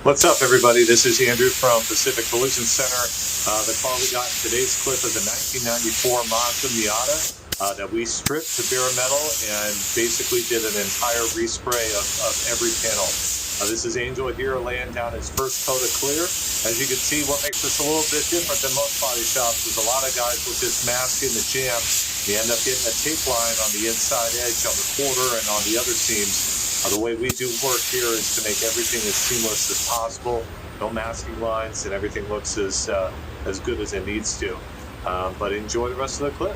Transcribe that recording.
What's up, everybody? This is Andrew from Pacific Collision Center. The car we got in today's clip is a 1994 Mazda Miata that we stripped to bare metal and basically did an entire respray of every panel. This is Angel here laying down his first coat of clear. As you can see, what makes this a little bit different than most body shops is a lot of guys will just mask in the jam. You end up getting a tape line on the inside edge on the quarter and on the other seams. The way we do work here is to make everything as seamless as possible. No masking lines, and everything looks as good as it needs to. But enjoy the rest of the clip.